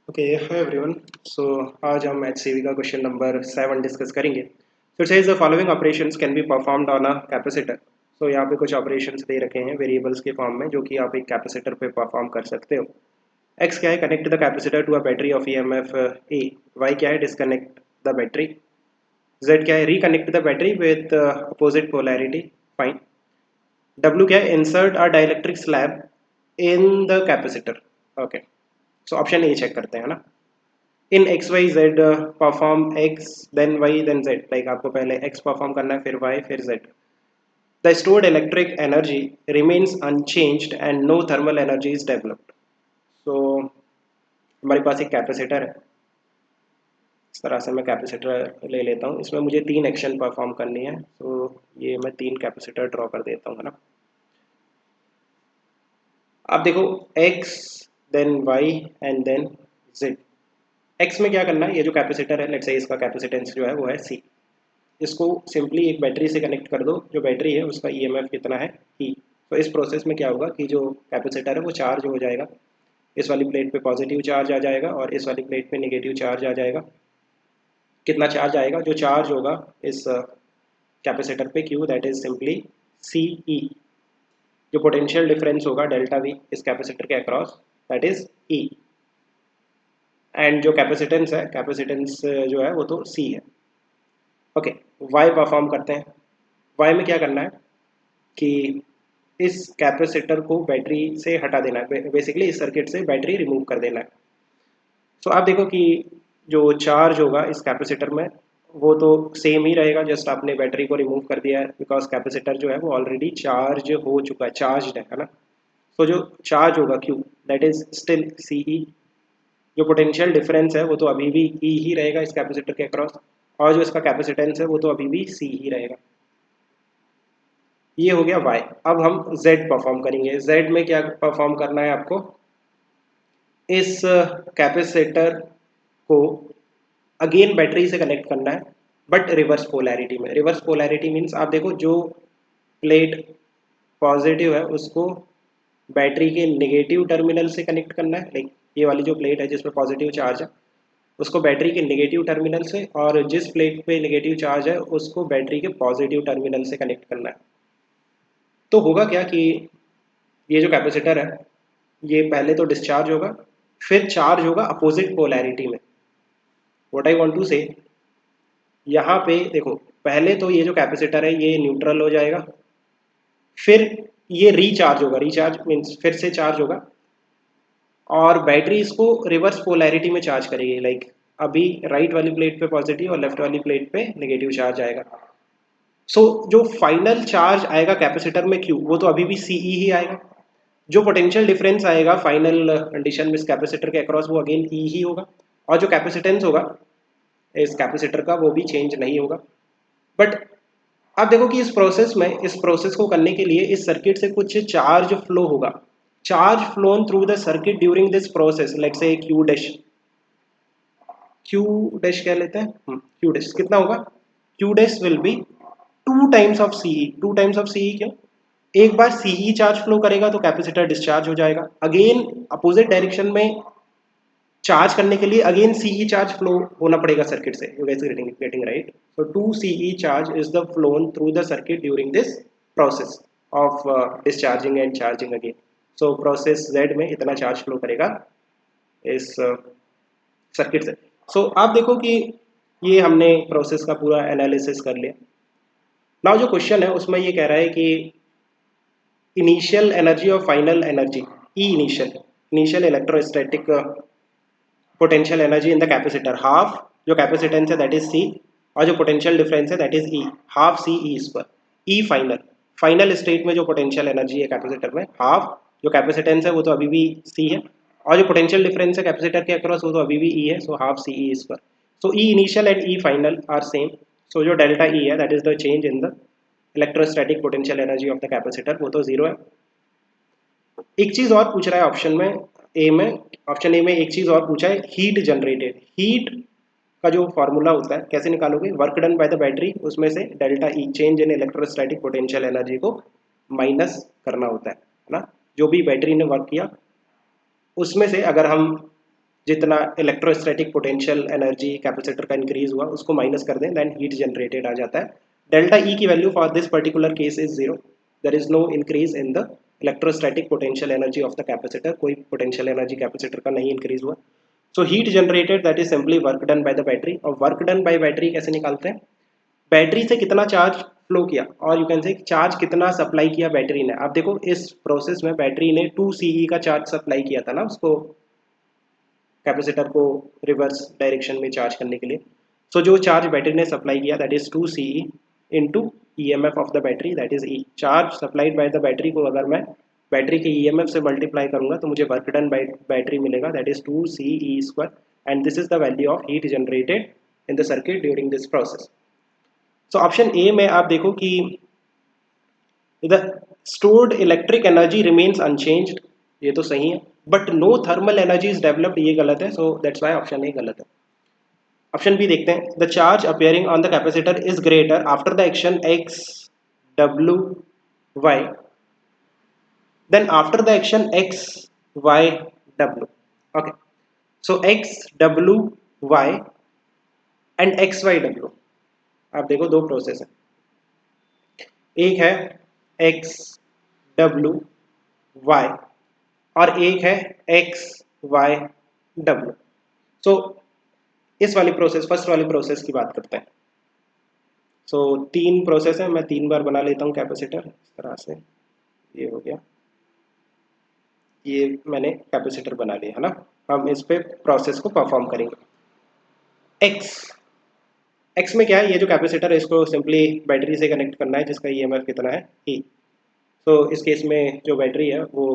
Okay hi everyone. सो आज हम HCV का क्वेश्चन नंबर 7 डिस्कस करेंगे। So it says the following operations can be performed on a capacitor. So यहाँ पे कुछ ऑपरेशंस दे रखे हैं वेरिएबल्स के फॉर्म में जो कि आप एक कैपेसिटर पे परफॉर्म कर सकते हो। एक्स क्या है, connect the capacitor to a battery of EMF E. Y क्या है, डिसकनेक्ट द बैटरी। जेड क्या है, reconnect the battery with opposite polarity. Fine. W क्या है, insert a dielectric slab in the capacitor. Okay, so option A check करते हैं ना। In X Y Z perform X then Y then Z, like आपको पहले X perform करना है, फिर वाई, फिर Z. The stored electric energy remains unchanged and no thermal energy is developed. So हमारे पास एक कैपेसिटर है। इस तरह से मैं कैपेसिटर ले लेता हूँ, इसमें मुझे 3 एक्शन परफॉर्म करनी है। तो ये मैं 3 कैपेसिटर ड्रॉ कर देता हूँ, है ना। आप देखो, X then Y and then Z. X में क्या करना है, ये जो कैपेसिटर है, लेट्स से इसका कैपेसिटेंस जो है वो है सी। इसको सिंपली एक बैटरी से कनेक्ट कर दो। जो बैटरी है उसका ईएमएफ कितना है, ई। तो इस प्रोसेस में क्या होगा कि जो कैपेसिटर है वो चार्ज हो जाएगा। इस वाली प्लेट पे पॉजिटिव चार्ज आ जाएगा और इस वाली प्लेट पे नेगेटिव चार्ज आ जाएगा। कितना चार्ज आएगा, जो चार्ज होगा इस कैपेसिटर पे क्यू, दैट इज सिंपली सी ई। जो पोटेंशियल डिफरेंस होगा डेल्टा वी इस कैपेसिटर के across, that is E. And जो कैपेसिटेंस है, कैपेसिटेंस जो है वो तो सी है। ओके, वाई परफॉर्म करते हैं। वाई में क्या करना है कि इस कैपेसिटर को बैटरी से हटा देना है, बेसिकली इस सर्किट से बैटरी रिमूव कर देना है। तो आप देखो कि जो चार्ज होगा इस कैपेसिटर में वो तो सेम ही रहेगा, जस्ट आपने बैटरी को रिमूव कर दिया है, बिकॉज कैपेसिटर जो है वो ऑलरेडी चार्ज हो चुका है, चार्ज है ना। तो जो चार्ज होगा Q, that is still see ई। जो पोटेंशियल डिफरेंस है वो तो अभी भी ई ही रहेगा इस कैपेसिटर के अक्रॉस, और जो इसका कैपेसिटेंस है वो तो अभी भी सी ही रहेगा। ये हो गया y। अब हम z परफॉर्म करेंगे। z में क्या परफॉर्म करना है आपको, इस कैपेसिटर को अगेन बैटरी से कनेक्ट करना है, बट रिवर्स पोलैरिटी में। रिवर्स पोलैरिटी मीन्स आप देखो, जो प्लेट पॉजिटिव है उसको बैटरी के नेगेटिव टर्मिनल से कनेक्ट करना है, लाइक ये वाली जो प्लेट है जिसमें पॉजिटिव चार्ज है उसको बैटरी के नेगेटिव टर्मिनल से, और जिस प्लेट पे नेगेटिव चार्ज है उसको बैटरी के पॉजिटिव टर्मिनल से कनेक्ट करना है। तो होगा क्या कि ये जो कैपेसिटर है ये पहले तो डिस्चार्ज होगा, फिर चार्ज होगा अपोजिट पोलैरिटी में। व्हाट आई वांट टू से, यहाँ पे देखो, पहले तो ये जो कैपेसिटर है ये न्यूट्रल हो जाएगा, फिर ये रिचार्ज होगा, रिचार्ज मीन्स फिर से चार्ज होगा, और बैटरी इसको रिवर्स पोलैरिटी में चार्ज करेगी। लाइक अभी राइट वाली प्लेट पे पॉजिटिव और लेफ्ट वाली प्लेट पे नेगेटिव चार्ज आएगा। सो जो फाइनल चार्ज आएगा कैपेसिटर में क्यू, वो तो अभी भी सीई ही आएगा। जो पोटेंशियल डिफरेंस आएगा फाइनल कंडीशन में इस कैपेसिटर के अक्रॉस, वो अगेन ई ही होगा, और जो कैपेसिटेंस होगा इस कैपेसिटर का वो भी चेंज नहीं होगा। बट आप देखो कि इस प्रोसेस में, इस प्रोसेस को करने के लिए इस सर्किट से कुछ चार्ज फ्लो होगा। Charge flown through the circuit during this process, let's say Q dash. Q dash क्या लेते हैं, क्यू डैश कितना होगा, Q dash will be 2 times of C E. 2 times of C E क्यों, एक बार सीई चार्ज फ्लो करेगा तो कैपेसिटर डिस्चार्ज हो जाएगा, अगेन अपोजिट डायरेक्शन में चार्ज करने के लिए अगेन सीई चार्ज फ्लो होना पड़ेगा सर्किट से। You guys getting right. So 2 C E charge is the flown through the circuit during this process of discharging and charging again. So process Z में इतना charge flow करेगा इस circuit से। सो आप देखो कि ये हमने प्रोसेस का पूरा एनालिसिस कर लिया। नाउ जो क्वेश्चन है उसमें ये कह रहा है कि इनिशियल एनर्जी और final energy, E initial, initial electrostatic potential energy in the capacitor, half जो कैपेसिटेंस है दैट इज सी, और जो पोटेंशियल डिफरेंस है that is E, half C E square. E final, final state में जो potential energy है capacitor में, half जो कैपेसिटेंस है वो तो अभी भी सी है, और जो पोटेंशियल डिफरेंस है कैपेसिटर के अक्रॉस वो तो अभी भी ई है, so half C E square. So E initial and E final are same. So जो डेल्टा ई है that is the change in the electrostatic potential energy of the capacitor, वो तो जीरो है। एक चीज और पूछ रहा है ऑप्शन में, ए में, ऑप्शन ए में एक चीज और पूछा है, हीट जनरेटेड। हीट का जो फॉर्मूला होता है कैसे निकालोगे, work done by the battery, उसमें से delta E, change in electrostatic potential energy को माइनस करना होता है ना। जो भी बैटरी ने वर्क किया उसमें से अगर हम जितना इलेक्ट्रोस्टैटिक पोटेंशियल एनर्जी कैपेसिटर का इंक्रीज हुआ उसको माइनस कर दें, देन हीट जनरेटेड आ जाता है। डेल्टा ई की value for this particular case is zero, there is no increase in the electrostatic potential energy of the capacitor, कोई पोटेंशियल एनर्जी कैपेसिटर का नहीं इंक्रीज हुआ। So heat generated that is simply work done by the battery. और work done by battery कैसे निकालते हैं, battery से कितना चार्ज फ्लो किया और यू कैन से चार्ज कितना सप्लाई किया बैटरी ने। आप देखो इस प्रोसेस में बैटरी ने 2 सीई का चार्ज सप्लाई किया था ना उसको, कैपेसिटर को रिवर्स डायरेक्शन में चार्ज करने के लिए। सो जो चार्ज बैटरी ने सप्लाई किया that is 2 C E into EMF of the battery that is E. Charge supplied by the battery को अगर मैं बैटरी के ईएमएफ से मल्टीप्लाई करूंगा तो मुझे वर्क डन बाय बैटरी मिलेगा that is 2 C E square and this is the value of heat generated in the circuit during this process. So option A में आप देखो कि the stored electric energy remains unchanged, ये तो सही है, but no thermal energy is developed, ये गलत है। So that's why option A गलत है। ऑप्शन बी देखते हैं, the charge appearing on the capacitor is greater after the action X W Y then after the action X Y W. Okay, so X W Y and X Y W, आप देखो दो process है, एक है x W Y और एक है X Y W. सो इस वाली प्रोसेस, फर्स्ट वाली प्रोसेस की बात करते हैं। सो तीन प्रोसेस है, मैं तीन बार बना लेता हूँ कैपेसिटर इस तरह से, ये हो गया, ये मैंने कैपेसिटर बना लिया है ना। हम इस पे प्रोसेस को परफॉर्म करेंगे। एक्स एक्स में क्या है, ये जो कैपेसिटर है इसको सिंपली बैटरी से कनेक्ट करना है जिसका ईएमएफ कितना है ई। तो इस केस में जो बैटरी है वो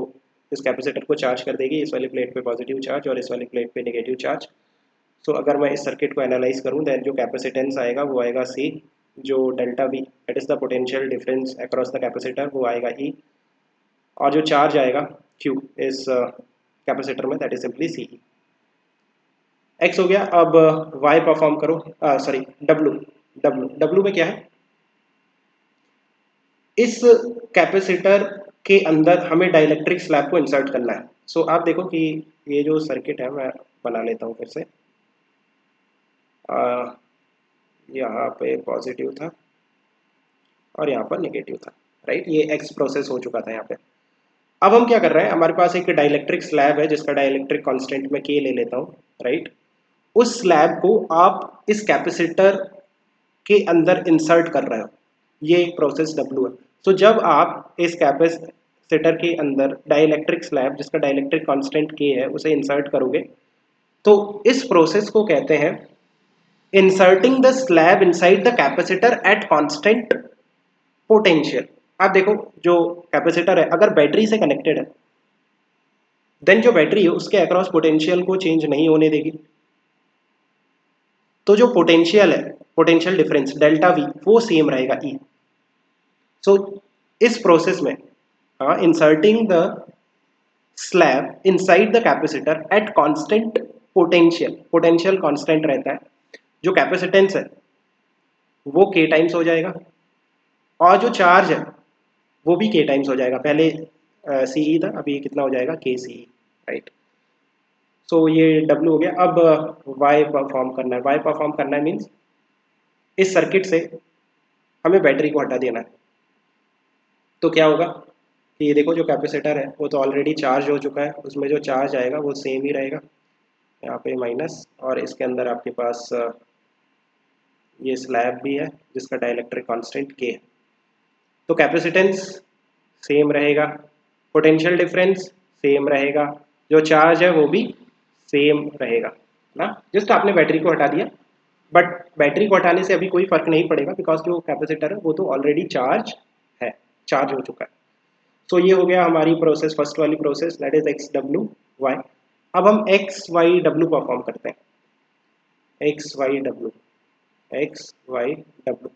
इस कैपेसिटर को चार्ज कर देगी, इस वाली प्लेट पे पॉजिटिव चार्ज और इस वाली प्लेट पे नेगेटिव चार्ज। सो अगर मैं इस सर्किट को एनालाइज करूं देन जो कैपेसिटेंस आएगा वो आएगा सी, जो delta we that is the potential difference across the capacitor वो आएगा ई, और जो चार्ज आएगा क्यू इस कैपेसिटर में that is simply C. X हो गया, अब वाई परफॉर्म करो, सॉरी डब्लू, डब्लू में क्या है, इस कैपेसिटर के अंदर हमें डाइलेक्ट्रिक स्लैब को इंसर्ट करना है। सो आप देखो कि ये जो सर्किट है मैं बना लेता हूँ फिर से, यहाँ पे पॉजिटिव था और यहाँ पर नेगेटिव था, राइट, ये एक्स प्रोसेस हो चुका था यहाँ पे। अब हम क्या कर रहे हैं, हमारे पास एक डाइलेक्ट्रिक स्लैब है जिसका डाइलेक्ट्रिक कांस्टेंट मैं के ले लेता हूँ, राइट। उस स्लैब को आप इस कैपेसिटर के अंदर इंसर्ट कर रहे हो, ये एक प्रोसेस डब्लू है। तो जब आप इस कैपेसिटर के अंदर डाइलेक्ट्रिक स्लैब जिसका डाइलेक्ट्रिक कांस्टेंट के है उसे इंसर्ट करोगे तो इस प्रोसेस को कहते हैं inserting the slab inside the capacitor at constant potential. आप देखो जो कैपेसिटर है अगर बैटरी से कनेक्टेड है देन जो बैटरी है उसके अक्रॉस पोटेंशियल को चेंज नहीं होने देगी, तो जो पोटेंशियल है, पोटेंशियल डिफरेंस डेल्टा वी वो सेम रहेगा ई। सो इस प्रोसेस में inserting the slab inside the capacitor at constant potential, potential constant रहता है, जो कैपेसिटेंस है वो के टाइम्स हो जाएगा और जो चार्ज है वो भी के टाइम्स हो जाएगा, पहले सी ई था अभी कितना हो जाएगा के सी ई, राइट। सो ये डब्ल्यू हो गया। अब वाई परफॉर्म करना है, वाई परफॉर्म करना है मीन्स इस सर्किट से हमें बैटरी को हटा देना है। तो क्या होगा कि ये देखो जो कैपेसिटर है वो तो ऑलरेडी चार्ज हो चुका है, उसमें जो चार्ज आएगा वो सेम ही रहेगा, यहाँ पे माइनस, और इसके अंदर आपके पास ये स्लैब भी है जिसका डाइलेक्ट्रिक कांस्टेंट के है। तो कैपेसिटेंस सेम रहेगा, पोटेंशियल डिफरेंस सेम रहेगा, जो चार्ज है वो भी सेम रहेगा ना, जस्ट आपने बैटरी को हटा दिया। बट बैटरी को हटाने से अभी कोई फर्क नहीं पड़ेगा बिकॉज जो कैपेसिटर है वो तो ऑलरेडी चार्ज है, चार्ज हो चुका है। सो ये हो गया हमारी प्रोसेस, फर्स्ट वाली process that is X W Y. अब हम एक्स वाई डब्ल्यू परफॉर्म करते हैं, X Y W, X Y W.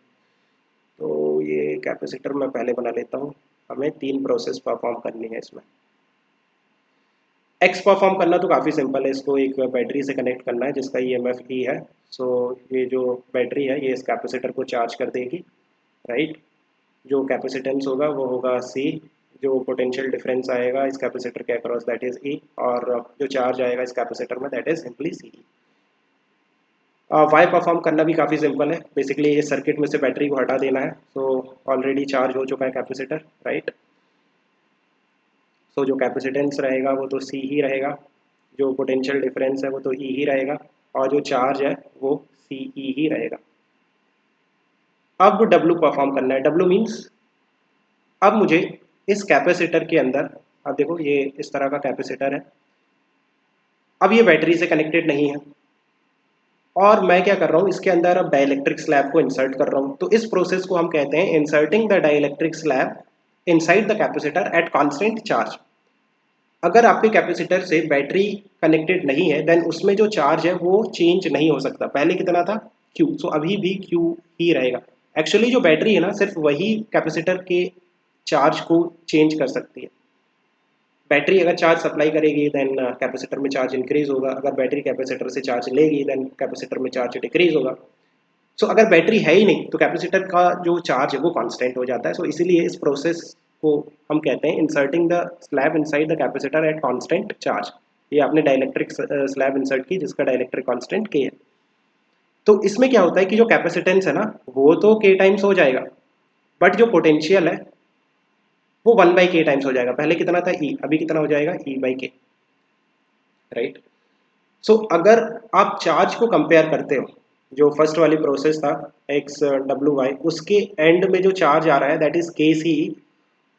तो ये कैपेसिटर मैं पहले बना लेता हूँ, हमें तीन प्रोसेस परफॉर्म करनी है इसमें। एक्स परफॉर्म करना तो काफ़ी सिंपल है, इसको एक बैटरी से कनेक्ट करना है जिसका ई एम एफ ई है। सो ये जो बैटरी है ये इस कैपेसिटर को चार्ज कर देगी, राइट। जो कैपेसिटेंस होगा वो होगा सी, जो पोटेंशियल डिफरेंस आएगा इस कैपेसिटर के अक्रॉस दैट इज ई, और जो चार्ज आएगा इस कैपेसिटर में that is simply C. Y perform करना भी काफ़ी सिंपल है, बेसिकली इस सर्किट में से बैटरी को हटा देना है। सो ऑलरेडी चार्ज हो चुका है कैपेसिटर, राइट। सो जो कैपेसिटेंस रहेगा वो तो सी ही रहेगा, जो पोटेंशियल डिफरेंस है वो तो ई ही रहेगा, और जो चार्ज है वो सी ई ही रहेगा। अब डब्लू परफॉर्म करना है। डब्लू मीन्स अब मुझे इस कैपेसिटर के अंदर, अब देखो ये इस तरह का कैपेसिटर है, अब ये बैटरी से कनेक्टेड नहीं है, और मैं क्या कर रहा हूँ इसके अंदर अब डाइलेक्ट्रिक स्लैब को इंसर्ट कर रहा हूँ। तो इस प्रोसेस को हम कहते हैं inserting the dielectric slab inside the capacitor at constant charge. अगर आपके कैपेसिटर से बैटरी कनेक्टेड नहीं है देन उसमें जो चार्ज है वो चेंज नहीं हो सकता। पहले कितना था Q, सो अभी भी Q ही रहेगा। एक्चुअली जो बैटरी है ना सिर्फ वही कैपेसिटर के चार्ज को चेंज कर सकती है। बैटरी अगर चार्ज सप्लाई करेगी देन कैपेसिटर में चार्ज इंक्रीज होगा, अगर बैटरी कैपेसिटर से चार्ज लेगी देन कैपेसिटर में चार्ज डिक्रीज होगा। सो अगर बैटरी है ही नहीं तो कैपेसिटर का जो चार्ज है वो कांस्टेंट हो जाता है। सो इसीलिए इस प्रोसेस को हम कहते हैं inserting the slab inside the capacitor at constant charge. ये आपने डाइलेक्ट्रिक स्लैब इंसर्ट की जिसका डाइलेक्ट्रिक कांस्टेंट के है। तो इसमें क्या होता है कि जो कैपेसिटेंस है ना वो तो के टाइम्स हो जाएगा, बट जो पोटेंशियल है वो 1/k टाइम्स हो जाएगा। पहले कितना था E, अभी कितना हो जाएगा E/k, राइट। सो अगर आप चार्ज को कंपेयर करते हो, जो फर्स्ट वाली प्रोसेस था एक्स डब्ल्यू वाई, उसके एंड में जो चार्ज आ रहा है दैट इज के सी,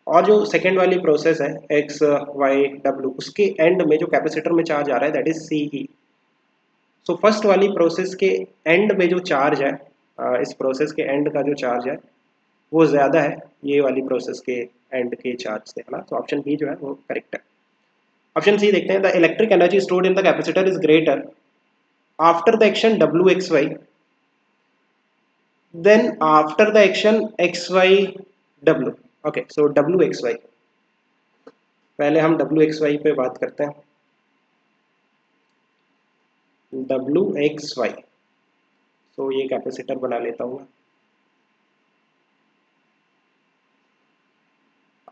और जो सेकेंड वाली प्रोसेस है एक्स वाई डब्ल्यू, उसके एंड में जो कैपेसिटर में चार्ज आ रहा है that is C E. So first वाली प्रोसेस के एंड में जो चार्ज है, इस प्रोसेस के एंड का जो चार्ज है वो ज़्यादा है ये वाली प्रोसेस के एंड के चार्ज से, है ना। तो ऑप्शन बी जो है वो करेक्ट है। ऑप्शन सी देखते हैं, the electric energy stored in the capacitor is greater after the action W X Y then after the action xy w। okay, so wxy, पहले हम wxy पे बात करते हैं। wxy, तो ये कैपेसिटर बना लेता हूँ मैं।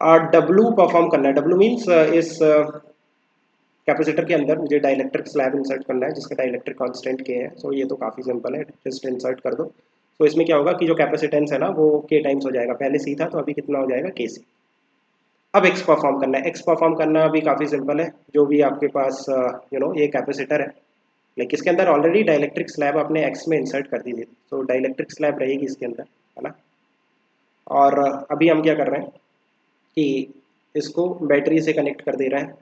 और w परफॉर्म करना है। w मीन्स इस कैपेसिटर के अंदर मुझे डाइलेक्ट्रिक स्लैब इंसर्ट करना है जिसका डाइलेक्ट्रिक कांस्टेंट के है। सो ये तो काफ़ी सिंपल है, जस्ट इंसर्ट कर दो। तो इसमें क्या होगा कि जो कैपेसिटेंस है ना वो के टाइम्स हो जाएगा, पहले सी था तो अभी कितना हो जाएगा के सी। अब एक्स परफॉर्म करना है। एक्स परफॉर्म करना भी काफ़ी सिंपल है। जो भी आपके पास ये कैपेसिटर है, लाइक इसके अंदर ऑलरेडी डाइलेक्ट्रिक स्लैब आपने एक्स में इंसर्ट कर दी थी, तो डाइलेक्ट्रिक स्लैब रहेगी इसके अंदर, है ना। और अभी हम क्या कर रहे हैं कि इसको बैटरी से कनेक्ट कर दे रहे हैं।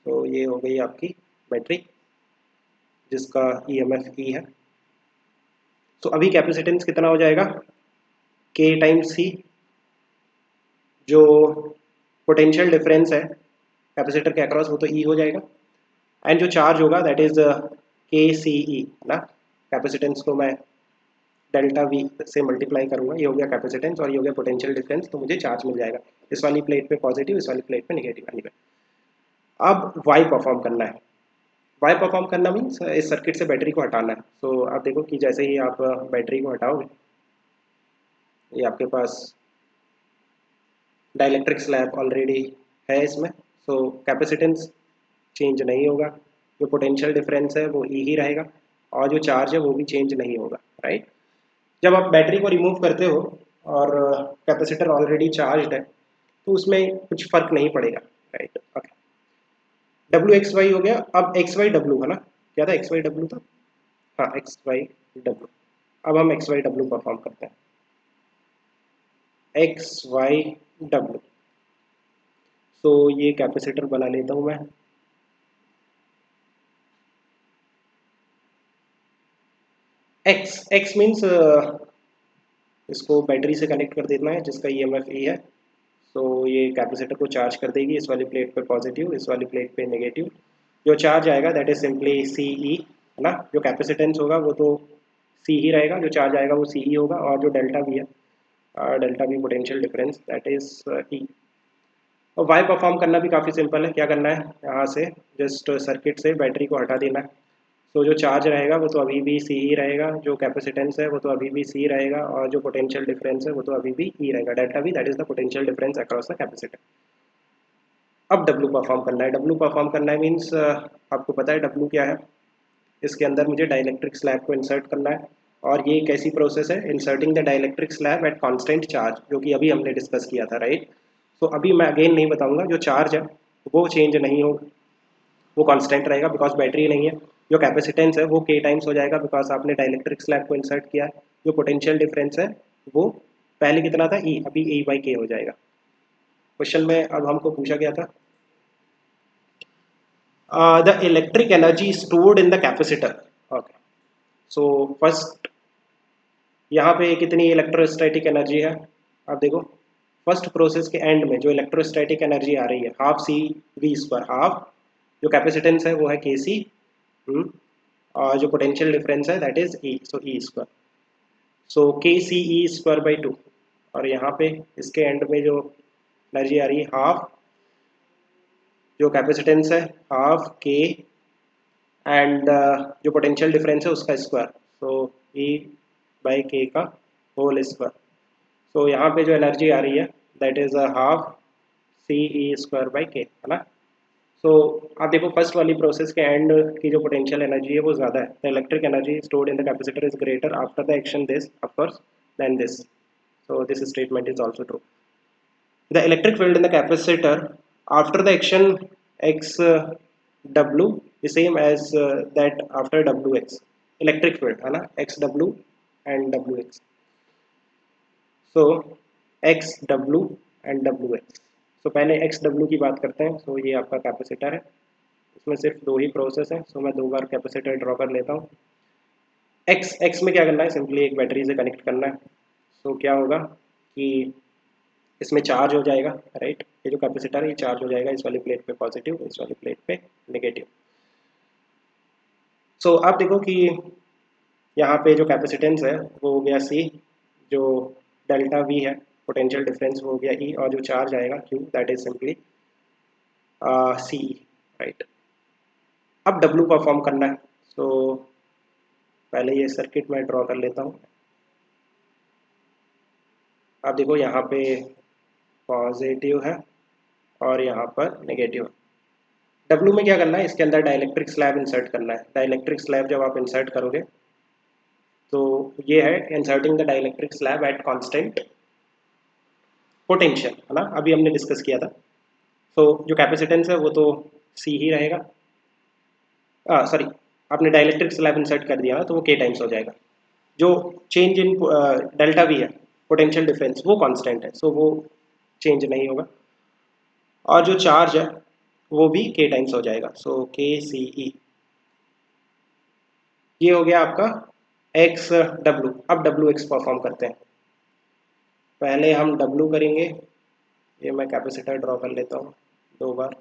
तो ये हो गई आपकी बैटरी जिसका EMF E है। तो अभी कैपेसिटेंस कितना हो जाएगा के टाइम्स सी, जो पोटेंशियल डिफरेंस है कैपेसिटर के अक्रॉस वो तो E हो जाएगा, एंड जो चार्ज होगा दैट इज के सी ई, ना। कैपेसिटेंस को मैं डेल्टा वी से मल्टीप्लाई करूंगा, ये हो गया कैपेसिटेंस और ये हो गया पोटेंशियल डिफरेंस, तो मुझे चार्ज मिल जाएगा। इस वाली प्लेट पे पॉजिटिव, इस वाली प्लेट पे नेगेटिव, एनीवे। अब वाई परफॉर्म करना है। वाई परफॉर्म करना मीन्स इस सर्किट से बैटरी को हटाना है। तो आप देखो कि जैसे ही आप बैटरी को हटाओगे, ये आपके पास डाइलेक्ट्रिक स्लैब ऑलरेडी है इसमें, सो कैपेसिटेंस चेंज नहीं होगा, जो पोटेंशियल डिफरेंस है वो ई ही रहेगा, और जो चार्ज है वो भी चेंज नहीं होगा, राइट। जब आप बैटरी को रिमूव करते हो और कैपेसिटर ऑलरेडी चार्ज है तो उसमें कुछ फर्क नहीं पड़ेगा, right. Okay, W X Y हो गया। अब एक्स वाई डब्ल्यू है ना, क्या था एक्स वाई डब्ल्यू था, हाँ एक्स वाई डब्ल्यू। अब हम एक्स वाई डब्ल्यू परफॉर्म करते हैं। एक्स वाई डब्ल्यू, तो ये कैपेसिटर बना लेता हूँ मैं। एक्स एक्स मीन्स इसको बैटरी से कनेक्ट कर देना है जिसका EMF E है। तो ये कैपेसिटर को चार्ज कर देगी, इस वाली प्लेट पे पॉजिटिव, इस वाली प्लेट पे नेगेटिव। जो चार्ज आएगा दैट इज सिंपली सी ई, है ना। जो कैपेसिटेंस होगा वो तो सी ही रहेगा, जो चार्ज आएगा वो सी ई होगा, और जो डेल्टा भी है, डेल्टा भी पोटेंशियल डिफरेंस दैट इज ई। और वाई परफॉर्म करना भी काफ़ी सिंपल है। क्या करना है, यहाँ से जस्ट सर्किट से बैटरी को हटा देना है। तो जो चार्ज रहेगा वो तो अभी भी सी ही रहेगा, जो कैपेसिटेंस है वो तो अभी भी सी रहेगा, और जो पोटेंशियल डिफरेंस है वो तो अभी भी ई रहेगा, डेल्टा भी, that is the potential difference across the capacitor. अब डब्लू परफॉर्म करना है। डब्लू परफॉर्म करना है मीन्स आपको पता है डब्लू क्या है। इसके अंदर मुझे डाइलेक्ट्रिक स्लैब को इंसर्ट करना है, और ये कैसी प्रोसेस है, inserting the dielectric slab at constant charge, जो कि अभी हमने डिस्कस किया था, राइट। तो अभी मैं अगेन नहीं बताऊंगा, जो चार्ज है वो चेंज नहीं होगा, वो कांस्टेंट रहेगा बिकॉज बैटरी नहीं है। जो कैपेसिटेंस है वो के टाइम्स हो जाएगा बिकॉज आपने डाइलेक्ट्रिक स्लैब को इंसर्ट किया है। जो पोटेंशियल डिफरेंस है वो पहले कितना था, ई, अभी ए बाई के हो जाएगा। क्वेश्चन में अब हमको पूछा गया था the electric energy stored in the capacitor. Okay, so first यहाँ पे कितनी इलेक्ट्रोस्टैटिक एनर्जी है, आप देखो फर्स्ट प्रोसेस के एंड में जो इलेक्ट्रोस्टैटिक एनर्जी आ रही है half C V square, half जो कैपेसिटेंस है वो है के सी, और जो पोटेंशियल डिफरेंस है that is E, so E square, so K C E square by two. और यहाँ पे इसके एंड में जो एनर्जी आ रही है हाफ, जो कैपेसिटेंस है हाफ के, एंड जो पोटेंशियल डिफरेंस है उसका स्क्वायर, सो ई बाई के का होल स्क्वायर। तो यहाँ पे जो एनर्जी आ रही है that is half C E square by K, है ना। सो आप देखो फर्स्ट वाली प्रोसेस के एंड की जो पोटेंशियल एनर्जी है वो ज़्यादा है। The electric energy stored in the capacitor is greater after the action this of course than this, so this statement is also true. The electric field in the capacitor after the action x w is same as that after wx, electric field है ना, x w and wx, so x w and wx। so पहले x w की बात करते हैं। so ये आपका capacitor है, इसमें सिर्फ दो ही प्रोसेस है, so मैं दो बार कैपेसिटर ड्रॉ कर लेता हूँ। x में क्या करना है, सिंपली एक बैटरी से कनेक्ट करना है। so क्या होगा कि इसमें चार्ज हो जाएगा, राइट। ये जो कैपेसिटर है ये चार्ज हो जाएगा, इस वाली प्लेट पे पॉजिटिव, इस वाली प्लेट पे नेगेटिव। सो आप देखो कि यहाँ पे जो कैपेसिटेंस है वो हो गया सी, जो डेल्टा वी है पोटेंशियल डिफरेंस वो हो गया ई, और जो चार्ज आएगा Q that is simply C, right. अब डब्ल्यू परफॉर्म करना है। सो पहले ये सर्किट मैं ड्रॉ कर लेता हूँ। आप देखो यहाँ पे पॉजिटिव है और यहाँ पर नेगेटिव है। डब्ल्यू में क्या करना है, इसके अंदर डाइलेक्ट्रिक स्लैब इंसर्ट करना है। डाइलेक्ट्रिक स्लैब जब आप इंसर्ट करोगे तो ये है inserting the dielectric slab at constant potential, है ना, अभी हमने डिस्कस किया था। तो जो कैपेसिटेंस है वो तो सी ही रहेगा, सॉरी आपने डाइलेक्ट्रिक स्लैब इंसर्ट कर दिया ना तो वो के टाइम्स हो जाएगा। जो चेंज इन डेल्टा वी है पोटेंशियल डिफरेंस वो कांस्टेंट है, सो वो चेंज नहीं होगा। और जो चार्ज है वो भी के टाइम्स हो जाएगा, सो के सी ई। ये हो गया आपका एक्स डब्ल्यू। अब डब्ल्यू एक्स परफॉर्म करते हैं। पहले हम डब्ल्यू करेंगे, ये मैं कैपेसिटर ड्रॉ कर लेता हूँ दो बार।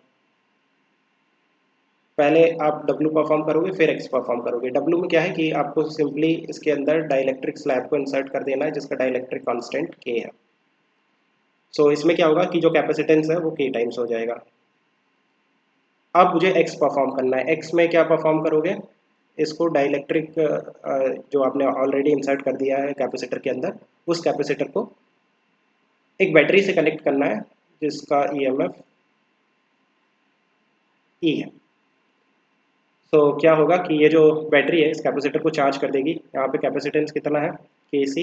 पहले आप डब्ल्यू परफॉर्म करोगे फिर एक्स परफॉर्म करोगे। डब्ल्यू में क्या है कि आपको सिंपली इसके अंदर डाइलेक्ट्रिक स्लैब को इंसर्ट कर देना है जिसका डाइलेक्ट्रिक कांस्टेंट के है। सो इसमें क्या होगा कि जो कैपेसिटेंस है वो के टाइम्स हो जाएगा। अब मुझे एक्स परफॉर्म करना है। एक्स में क्या परफॉर्म करोगे, इसको डाइलेक्ट्रिक जो आपने ऑलरेडी इंसर्ट कर दिया है कैपेसिटर के अंदर, उस कैपेसिटर को एक बैटरी से कनेक्ट करना है जिसका ईएमएफ ई है। तो क्या होगा कि ये जो बैटरी है इस कैपेसिटर को चार्ज कर देगी। यहाँ पे कैपेसिटेंस कितना है, के सी,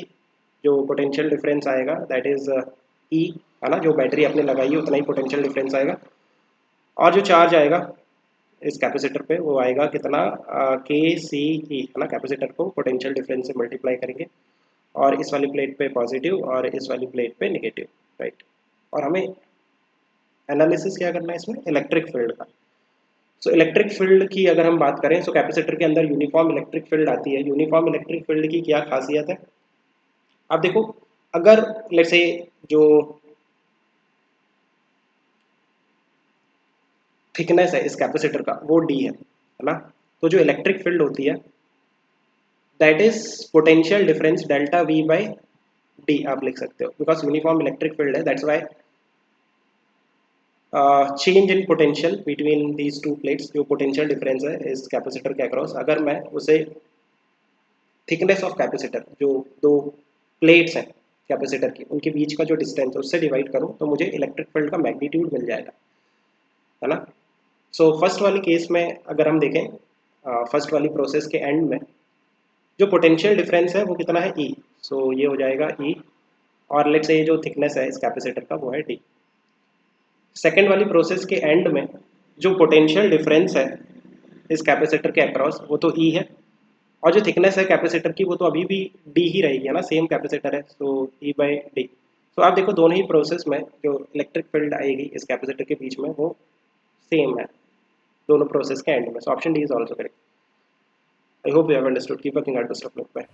जो पोटेंशियल डिफरेंस आएगा दैट इज ई, है ना, जो बैटरी आपने लगाई है उतना ही पोटेंशियल डिफरेंस आएगा। और जो चार्ज आएगा इस कैपेसिटर पे वो आएगा कितना, के सी ई, है ना। कैपेसिटर को पोटेंशियल डिफरेंस से मल्टीप्लाई करेंगे और इस वाली प्लेट पे पॉजिटिव और इस वाली प्लेट पे नेगेटिव, राइट। और हमें एनालिसिस क्या करना है इसमें, इलेक्ट्रिक फील्ड का। सो इलेक्ट्रिक फील्ड की अगर हम बात करें तो कैपेसिटर के अंदर यूनिफॉर्म इलेक्ट्रिक फील्ड आती है। यूनिफॉर्म इलेक्ट्रिक फील्ड की क्या खासियत है, आप देखो अगर लेट्स से जो थिकनेस है इस कैपेसिटर का वो डी है ना, तो जो इलेक्ट्रिक फील्ड होती है that is potential difference delta we by D आप लिख सकते हो, बिकॉज यूनिफॉर्म इलेक्ट्रिक फील्ड है that's why change in potential between these two plates, जो पोटेंशियल डिफरेंस है इस कैपेसिटर के अक्रॉस, अगर मैं उसे थिकनेस ऑफ कैपेसिटर, जो दो प्लेट्स हैं कैपेसिटर की उनके बीच का जो डिस्टेंस है उससे डिवाइड करूं तो मुझे इलेक्ट्रिक फील्ड का मैग्नीट्यूड मिल जाएगा। है ना। सो फर्स्ट वाली केस में अगर हम देखें, फर्स्ट वाली प्रोसेस के एंड में जो पोटेंशियल डिफरेंस है वो कितना है, ई। सो ये हो जाएगा ई, और लेट्स से ये जो थिकनेस है इस कैपेसिटर का वो है डी। सेकेंड वाली प्रोसेस के एंड में जो पोटेंशियल डिफरेंस है इस कैपेसिटर के अक्रॉस वो तो ई है, और जो थिकनेस है कैपेसिटर की वो तो अभी भी डी ही रहेगी, है ना, सेम कैपेसिटर है, सो ई बाई डी। तो आप देखो दोनों ही प्रोसेस में जो इलेक्ट्रिक फील्ड आएगी इस कैपेसिटर के बीच में वो सेम है दोनों प्रोसेस के एंड में। So option D is also correct. I hope you have understood. Keep working hard, best of luck, bye.